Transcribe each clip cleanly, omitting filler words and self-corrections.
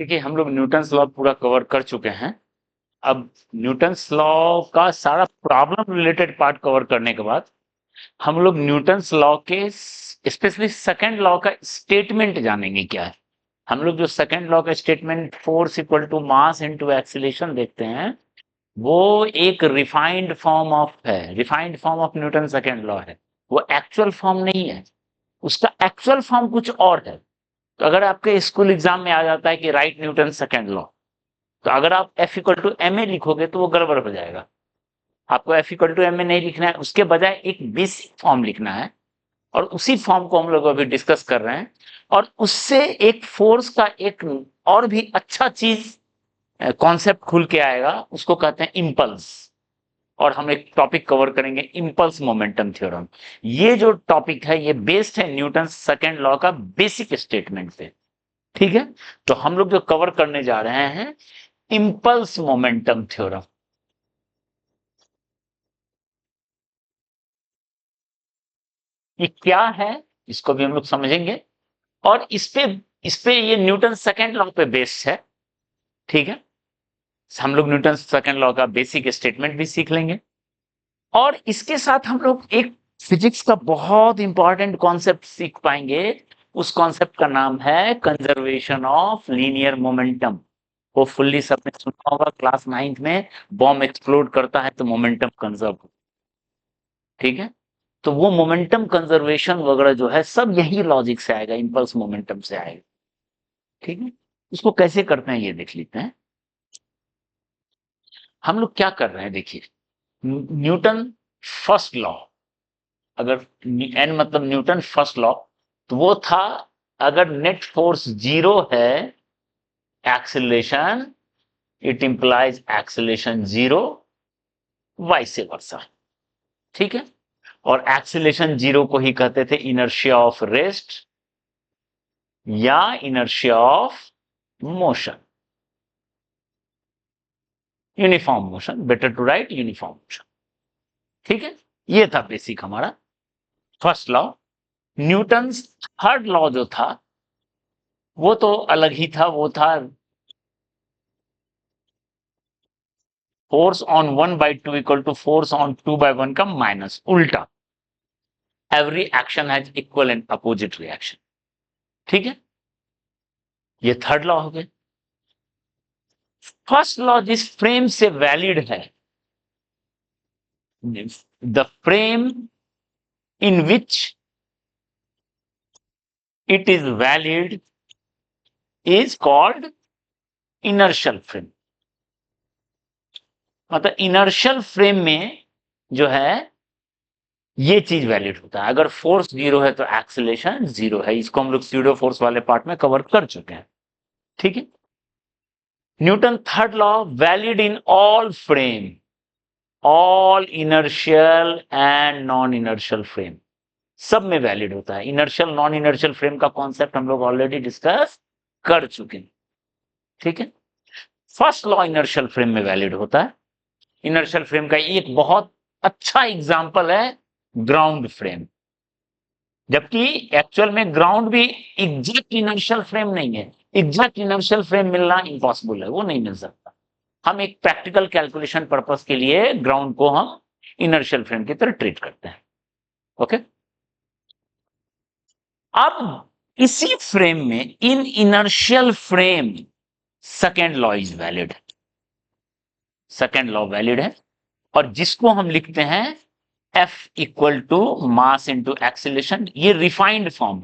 देखिए हम लोग न्यूटन्स लॉ पूरा कवर कर चुके हैं। अब न्यूटन्स लॉ का सारा प्रॉब्लम रिलेटेड पार्ट कवर करने के बाद हम लोग न्यूटन्स लॉ के स्पेशली सेकंड लॉ का स्टेटमेंट जानेंगे क्या है। हम लोग जो सेकंड लॉ का statement force equal to mass into acceleration देखते हैं, वो एक रिफाइंड फॉर्म ऑफ है, refined form of Newton second law है। वो एक्चुअल फॉर्म नहीं है, उसका एक्चुअल फॉर्म कुछ और है। तो अगर आपके स्कूल एग्जाम में आ जाता है कि राइट न्यूटन सेकंड लॉ, तो अगर आप F equal to M A लिखोगे तो वो गड़बड़ हो जाएगा। आपको F equal to M A नहीं लिखना है, उसके बजाय एक बेसिक फॉर्म लिखना है, और उसी फॉर्म को हम लोग अभी डिस्कस कर रहे हैं। और उससे एक फोर्स का एक और भी अच्छा चीज कॉन्सेप्ट खुल के आएगा, उसको कहते हैं इम्पल्स। और हम एक टॉपिक कवर करेंगे, इम्पल्स मोमेंटम थ्योरम। ये जो टॉपिक है ये बेस्ड है न्यूटन सेकंड लॉ का बेसिक स्टेटमेंट पे। ठीक है, तो हम लोग जो कवर करने जा रहे हैं इम्पल्स मोमेंटम थ्योरम। ये क्या है इसको भी हम लोग समझेंगे, और इस पे ये न्यूटन सेकंड लॉ पे बेस्ड है। ठीक है, हम लोग न्यूटन सेकंड लॉ का बेसिक स्टेटमेंट भी सीख लेंगे, और इसके साथ हम लोग एक फिजिक्स का बहुत इंपॉर्टेंट कॉन्सेप्ट सीख पाएंगे। उस कॉन्सेप्ट का नाम है कंजर्वेशन ऑफ लीनियर मोमेंटम। वो फुल्ली सबने सुना होगा क्लास 9th में, बॉम्ब एक्सप्लोड करता है तो मोमेंटम कंजर्व। ठीक है, तो वो मोमेंटम कंजर्वेशन वगैरह जो है सब यही लॉजिक से आएगा, इंपल्स मोमेंटम से आएगा। ठीक है, उसको कैसे करते हैं ये देख लेते हैं। हम लोग क्या कर रहे हैं देखिए, न्यूटन फर्स्ट लॉ, अगर एन मतलब न्यूटन फर्स्ट लॉ, तो वो था अगर नेट फोर्स जीरो है, acceleration it implies acceleration zero, vice versa. ठीक है, और एक्सेलरेशन जीरो को ही कहते थे इनर्शिया ऑफ रेस्ट या inertia of motion, uniform motion, better to write uniform motion. ठीक है, ये था बेसिक हमारा first law. Newton third law जो था वो तो अलग ही था, वो था force on 1/2 equal to force on 2/1 का माइनस, उल्टा। Every action has equal and opposite reaction. ठीक है, ये थर्ड लॉ हो गया। फर्स्ट लॉ जिस फ्रेम से वैलिड है, the frame in which it is valid is called inertial frame. मतलब इनर्शियल फ्रेम में जो है ये चीज वैलिड होता है। अगर फोर्स जीरो है तो एक्सेलरेशन जीरो है। इसको हम लोग स्यूडो फोर्स वाले पार्ट में कवर कर चुके हैं। ठीक है, Newton third law valid in all frame, all inertial and non inertial frame, सब में वैलिड होता है। इनर्शियल नॉन इनर्शियल फ्रेम का कॉन्सेप्ट हम लोग ऑलरेडी डिस्कस कर चुके हैं। ठीक है, फर्स्ट लॉ इनर्शियल फ्रेम में वैलिड होता है। इनर्शियल फ्रेम का एक बहुत अच्छा एग्जांपल है ग्राउंड फ्रेम, जबकि एक्चुअल में ग्राउंड भी एग्जैक्ट इनर्शियल फ्रेम नहीं है। एग्जैक्ट इनर्शियल फ्रेम मिलना इम्पॉसिबल है, वो नहीं मिल सकता। हम एक प्रैक्टिकल कैलकुलेशन पर्पस के लिए ग्राउंड को हम इनर्शियल फ्रेम की तरह ट्रीट करते हैं। ओके, अब इसी फ्रेम में in inertial frame second law is valid, second law valid है, और जिसको हम लिखते हैं F equal to mass into acceleration. ये रिफाइंड फॉर्म,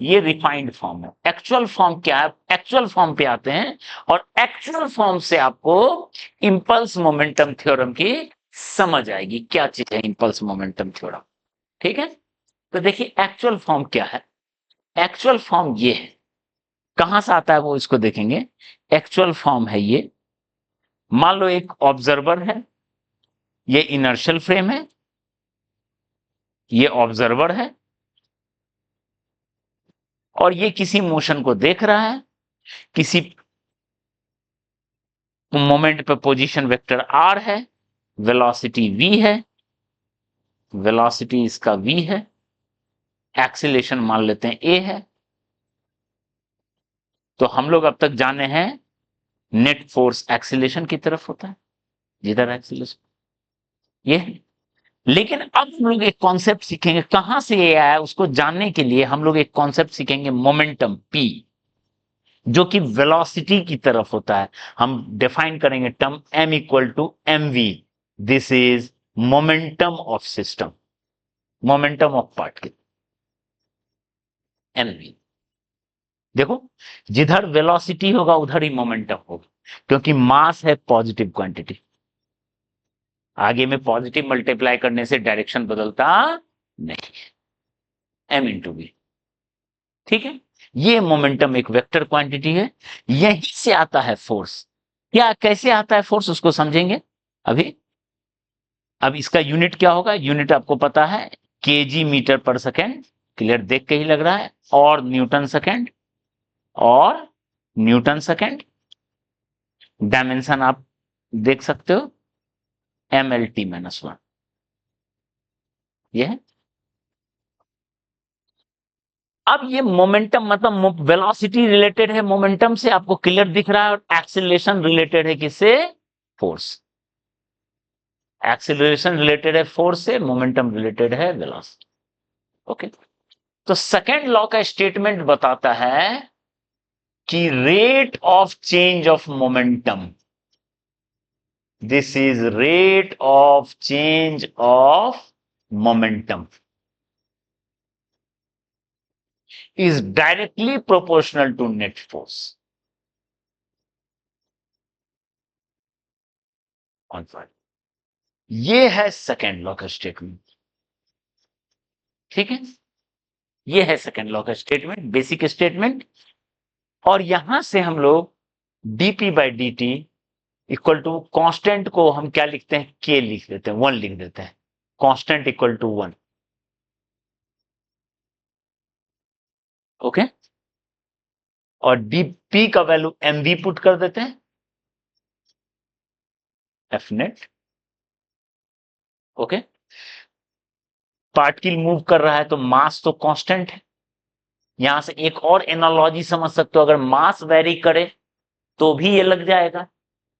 ये रिफाइंड फॉर्म है। एक्चुअल फॉर्म क्या है, एक्चुअल फॉर्म पे आते हैं, और एक्चुअल फॉर्म से आपको इंपल्स मोमेंटम थ्योरम की समझ आएगी क्या चीज है इंपल्स मोमेंटम थ्योरम। ठीक है, तो देखिए एक्चुअल फॉर्म क्या है। एक्चुअल फॉर्म ये है, कहां से आता है वो इसको देखेंगे। एक्चुअल फॉर्म है ये, मान लो एक ऑब्जर्वर है, ये इनर्शियल फ्रेम है, ये ऑब्जर्वर है, और ये किसी मोशन को देख रहा है, किसी मोमेंट पे पोजीशन वेक्टर r है, वेलोसिटी v है, वेलोसिटी इसका v है, एक्सीलरेशन मान लेते हैं a है, तो हम लोग अब तक जाने हैं नेट फोर्स एक्सीलरेशन की तरफ होता है, जिधर एक्सीलरेशन ये है। लेकिन अब हम लोग एक कॉन्सेप्ट सीखेंगे, कहां से ये आया उसको जानने के लिए हम लोग एक कॉन्सेप्ट सीखेंगे, मोमेंटम पी, जो कि वेलोसिटी की तरफ होता है। हम डिफाइन करेंगे term m equal to M V, this is momentum of system, momentum of particle, M V. देखो, जिधर वेलोसिटी होगा उधर ही मोमेंटम होगा, क्योंकि मास है पॉजिटिव क्वांटिटी, आगे में पॉजिटिव मल्टीप्लाई करने से डायरेक्शन बदलता नहीं, एम इंटू वी। ठीक है, ये मोमेंटम एक वेक्टर क्वांटिटी है, यहीं से आता है फोर्स। क्या कैसे आता है फोर्स उसको समझेंगे अभी। अब इसका यूनिट क्या होगा, यूनिट आपको पता है, केजी मीटर पर सेकेंड, क्लियर देख के ही लग रहा है, और न्यूटन सेकेंड, और न्यूटन सेकेंड। डायमेंशन आप देख सकते हो, एम एल टी -1, ये है। अब ये मोमेंटम मतलब वेलोसिटी रिलेटेड है मोमेंटम से, आपको क्लियर दिख रहा है, और एक्सीलरेशन रिलेटेड है किससे, फोर्स। एक्सीलरेशन रिलेटेड है फोर्स से, मोमेंटम रिलेटेड है वेलोसिटी। ओके, तो सेकेंड लॉ का स्टेटमेंट बताता है कि rate of change of momentum, this is rate of change of momentum is directly proportional to net force on fire. ये है सेकेंड लॉ का स्टेटमेंट। ठीक है, ये है सेकेंड लॉ का स्टेटमेंट, बेसिक स्टेटमेंट। और यहां से हम लोग dp by D T equal to constant को हम क्या लिखते हैं, k लिख देते हैं, 1 लिख देते हैं, कॉन्स्टेंट इक्वल टू 1। ओके, और dp का वैल्यू mv पुट कर देते हैं, F net. Okay, particle move कर रहा है तो मास तो कांस्टेंट है। यहां से एक और एनालॉजी समझ सकते हो, अगर मास वेरी करे तो भी ये लग जाएगा,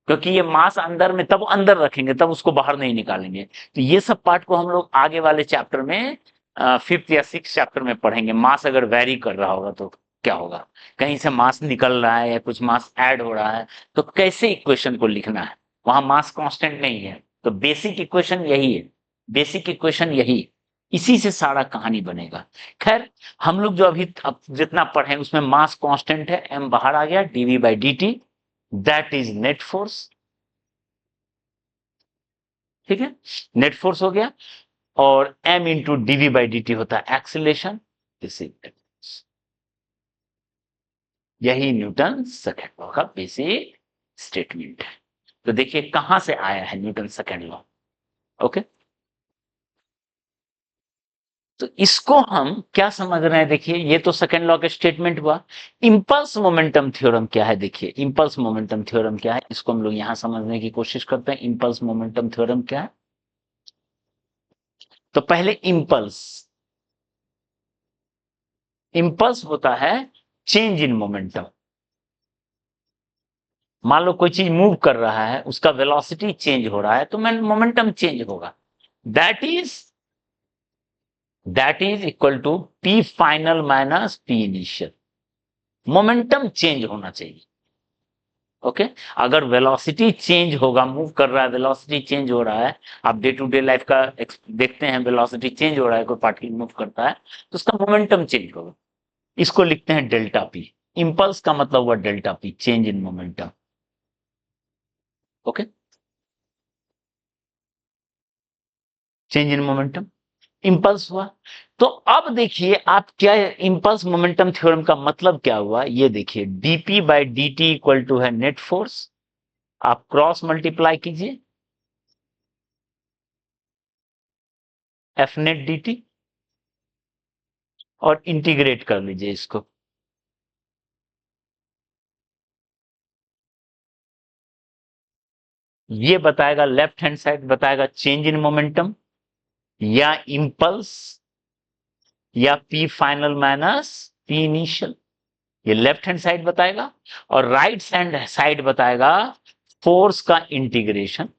क्योंकि ये मास अंदर में तब अंदर रखेंगे, तब उसको बाहर नहीं निकालेंगे। तो ये सब पार्ट को हम लोग आगे वाले चैप्टर में, 5th या 6th चैप्टर में पढ़ेंगे। मास अगर वेरी कर रहा होगा तो क्या होगा, कहीं से मास निकल रहा है या कुछ मास ऐड हो रहा है, तो कैसे इक्वेशन को लिखना है, वहां मास कांस्टेंट नहीं है। तो बेसिक इक्वेशन यही है, बेसिक इक्वेशन यही, इसी से सारा कहानी बनेगा। खैर, हम लोग जो अभी अब जितना पढ़े उसमें मास कांस्टेंट है, एम बाहर आ गया, DV by D T, that is net force. ठीक है, नेट फोर्स हो गया, और m into DV by D T होता है एक्सीलरेशन, यही न्यूटन सेकेंड लॉ का बेसिक स्टेटमेंट है। तो देखिए कहां से आया है न्यूटन सेकेंड लॉ। ओके, तो इसको हम क्या समझ रहे हैं, देखिए ये तो सेकेंड लॉ का स्टेटमेंट हुआ। इंपल्स मोमेंटम थ्योरम क्या है, देखिए इंपल्स मोमेंटम थ्योरम क्या है, इसको हम लोग यहां समझने की कोशिश करते हैं। इंपल्स मोमेंटम थ्योरम क्या है, तो पहले इंपल्स, इंपल्स होता है चेंज इन मोमेंटम। मान लो कोई चीज मूव कर रहा है, उसका वेलोसिटी चेंज हो रहा है, तो मोमेंटम चेंज होगा। That is equal to P final minus P initial, momentum change होना चाहिए। ओके, अगर वेलोसिटी चेंज होगा, मूव कर रहा है, वेलोसिटी चेंज हो रहा है, आप डे टू डे लाइफ का देखते हैं, वेलोसिटी चेंज हो रहा है, कोई पार्टिकल मूव करता है तो उसका मोमेंटम चेंज होगा। इसको लिखते हैं डेल्टा पी। इंपल्स का मतलब हुआ delta P, change in momentum. Okay, change in momentum, impulse हुआ। तो अब देखिए आप क्या, इंपल्स मोमेंटम थ्योरम का मतलब क्या हुआ, ये देखिए DP by D T equal to है नेट फोर्स, आप क्रॉस मल्टीप्लाई कीजिए, एफ नेट डी टी, और इंटीग्रेट कर लीजिए इसको। ये बताएगा, लेफ्ट हैंड साइड बताएगा चेंज इन मोमेंटम, या इंपल्स, या P final minus P initial. ये लेफ्ट हैंड साइड बताएगा, और राइट हैंड साइड बताएगा फोर्स का इंटीग्रेशन।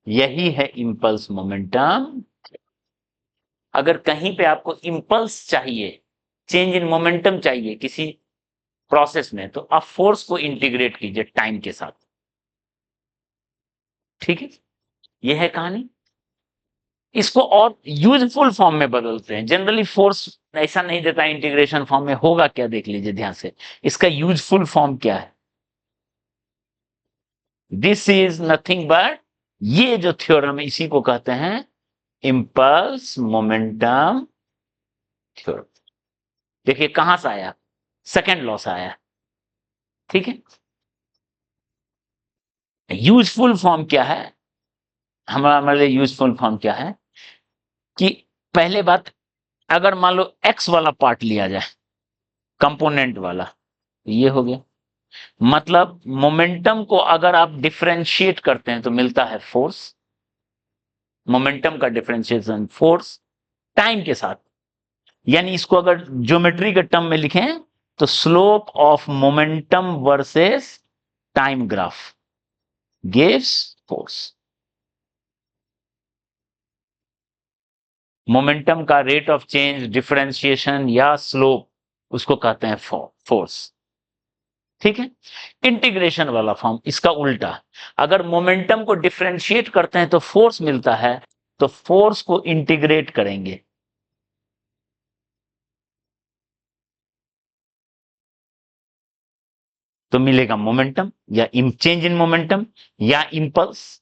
यही है इंपल्स मोमेंटम। अगर कहीं पे आपको इंपल्स चाहिए, चेंज इन मोमेंटम चाहिए किसी प्रोसेस में, तो आप फोर्स को इंटीग्रेट कीजिए टाइम के साथ। ठीक है, यह है कहानी। इसको और यूजफुल फॉर्म में बदलते हैं। जनरली फोर्स ऐसा नहीं देता इंटीग्रेशन फॉर्म में, होगा क्या देख लीजिए ध्यान से। इसका यूजफुल फॉर्म क्या है? दिस इज नथिंग बट, ये जो थ्योरम है इसी को कहते हैं इंपल्स मोमेंटम थ्योरम। देखिए कहां से आया, सेकेंड लॉ से आया। ठीक है, यूजफुल फॉर्म क्या है हमारे लिए? यूजफुल फॉर्म क्या है कि पहले बात, अगर मान लो एक्स वाला पार्ट लिया जाए, कंपोनेंट वाला, तो ये हो गया। मतलब मोमेंटम को अगर आप डिफरेंशिएट करते हैं तो मिलता है फोर्स। मोमेंटम का डिफरेंशिएशन फोर्स टाइम के साथ। यानी इसको अगर ज्योमेट्री के टर्म में लिखें तो slope of momentum versus time graph gives force. Momentum का रेट ऑफ चेंज, डिफरेंशिएशन या स्लोप, उसको कहते हैं फोर्स। ठीक है, इंटीग्रेशन वाला फॉर्म इसका उल्टा, अगर मोमेंटम को डिफरेंशिएट करते हैं तो फोर्स मिलता है, तो फोर्स को इंटीग्रेट करेंगे तो मिलेगा मोमेंटम, या चेंज इन मोमेंटम, या इंपल्स।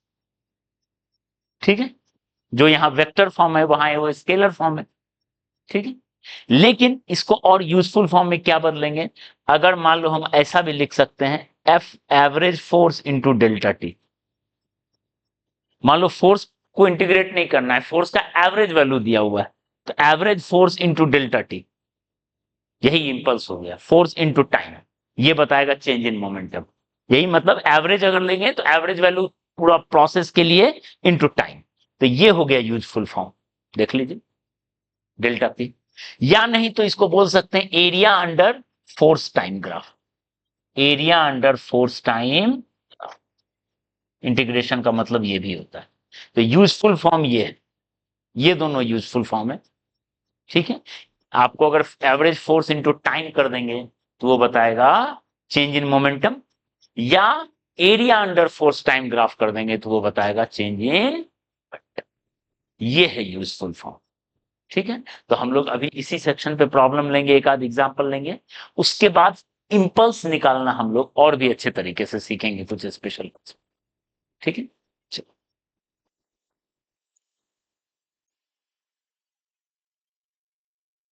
ठीक है, जो यहां वेक्टर फॉर्म है वहां है वो स्केलर फॉर्म है। ठीक है, लेकिन इसको और यूजफुल फॉर्म में क्या बदलेंगे? अगर मान लो हम ऐसा भी लिख सकते हैं, F average force into delta T. मान लो फोर्स को इंटीग्रेट नहीं करना है, फोर्स का एवरेज वैल्यू दिया हुआ है, तो average force into delta T, यही इंपल्स हो गया। फोर्स इंटू टाइम, ये बताएगा चेंज इन मोमेंटम। यही मतलब एवरेज अगर लेंगे तो एवरेज वैल्यू पूरा प्रोसेस के लिए इंटू टाइम, तो ये हो गया यूजफुल फॉर्म। देख लीजिए डेल्टा पी। या नहीं तो इसको बोल सकते हैं area under force time graph. Area under force time integration का मतलब ये भी होता है। तो यूजफुल फॉर्म ये है, ये दोनों यूजफुल फॉर्म है। ठीक है, आपको अगर एवरेज फोर्स इंटू टाइम कर देंगे तो वो बताएगा चेंज इन मोमेंटम, या area under force time graph कर देंगे तो वो बताएगा चेंज इन। ये है यूजफुल फॉर्म। ठीक है, तो हम लोग अभी इसी सेक्शन पे प्रॉब्लम लेंगे, एक आध एग्जांपल लेंगे, उसके बाद इंपल्स निकालना हम लोग और भी अच्छे तरीके से सीखेंगे कुछ स्पेशल। ठीक है।